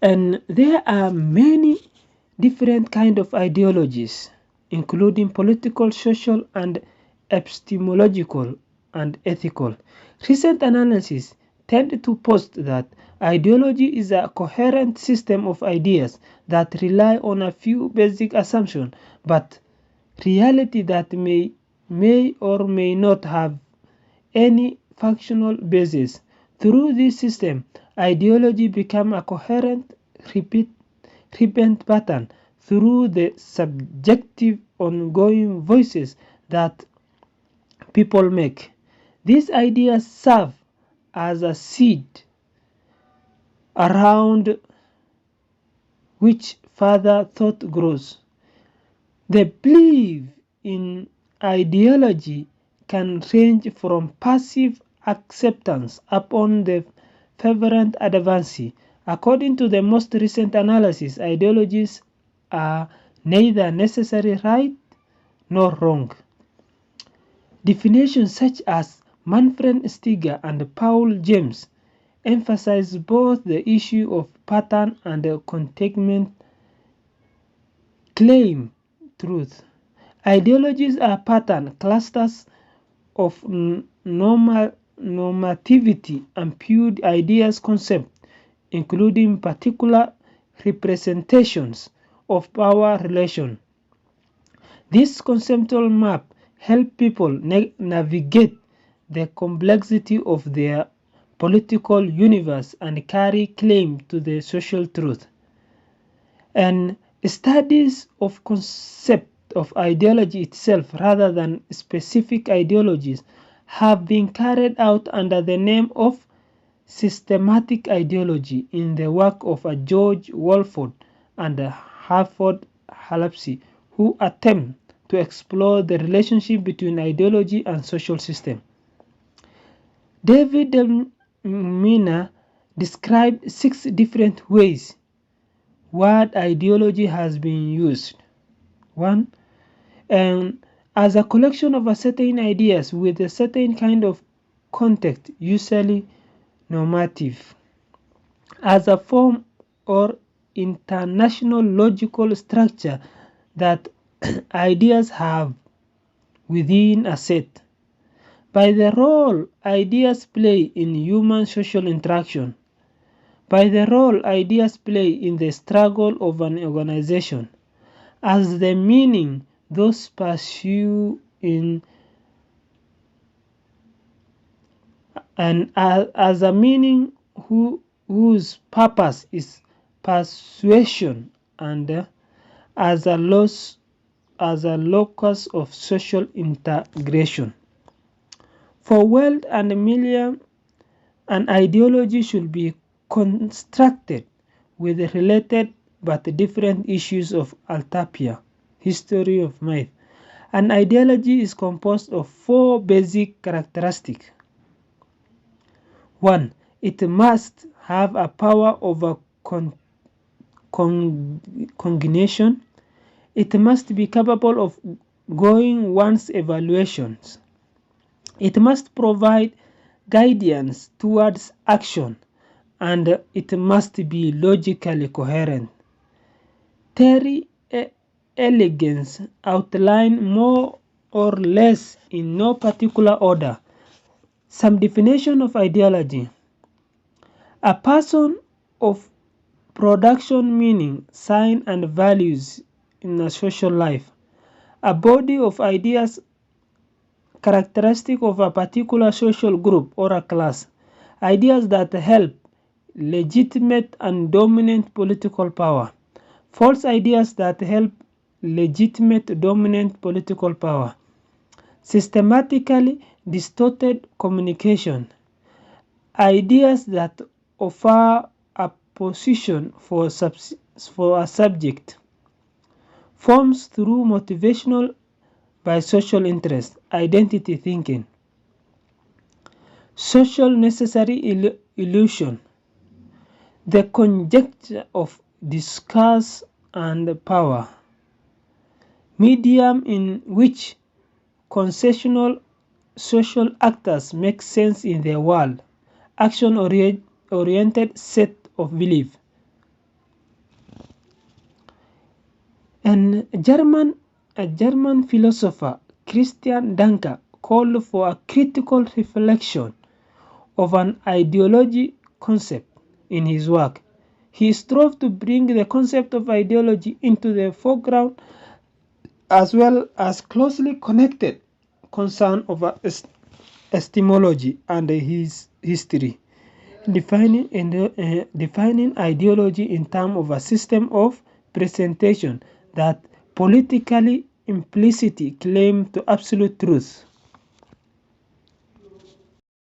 And there are many different kind of ideologies, including political, social, and epistemological and ethical. Recent analysis tend to post that ideology is a coherent system of ideas that rely on a few basic assumptions, but reality that may or may not have any functional basis. Through this system, ideology becomes a coherent repeat pattern through the subjective ongoing voices that people make. These ideas serve as a seed around which further thought grows. The belief in ideology can range from passive acceptance upon the fervent advance. According to the most recent analysis, ideologies are neither necessarily right nor wrong. Definitions such as Manfred Stiger and Paul James emphasize both the issue of pattern and the containment claim truth. Ideologies are pattern clusters of normativity and pure ideas concept, including particular representations of power relation. This conceptual map helps people navigate the complexity of their political universe and carry claim to the social truth. And studies of concept of ideology itself rather than specific ideologies have been carried out under the name of systematic ideology in the work of George Walford and Hartford Halapsy, who attempt to explore the relationship between ideology and social system. David Mina described 6 different ways word ideology has been used. 1. And as a collection of a certain ideas with a certain kind of context, usually normative. As a form or international logical structure that ideas have within a set. By the role ideas play in human social interaction. By the role ideas play in the struggle of an organization. As the meaning those pursue in and as a meaning whose purpose is persuasion and as a locus of social integration. For Weld and Millian, an ideology should be constructed with related but different issues of Altapia, history of myth. An ideology is composed of 4 basic characteristics. 1. It must have a power over cognition. It must be capable of going one's evaluations. It must provide guidance towards action, and it must be logically coherent. Terry Elegance outline more or less in no particular order some definition of ideology. A person of production meaning, sign and values in a social life. A body of ideas characteristic of a particular social group or a class. Ideas that help legitimate and dominant political power. False ideas that help legitimate dominant political power. Systematically distorted communication. Ideas that offer a position for a subject. Forms through motivational by social interest, identity thinking. Social necessary illusion. The conjecture of discourse and power. Medium in which concessional social actors make sense in their world. Action-oriented set of belief. And a German philosopher, Christian Danker, called for a critical reflection of an ideology concept in his work. He strove to bring the concept of ideology into the foreground as well as closely connected concern of epistemology and his history, defining ideology in terms of a system of presentation that politically implicitly claim to absolute truth.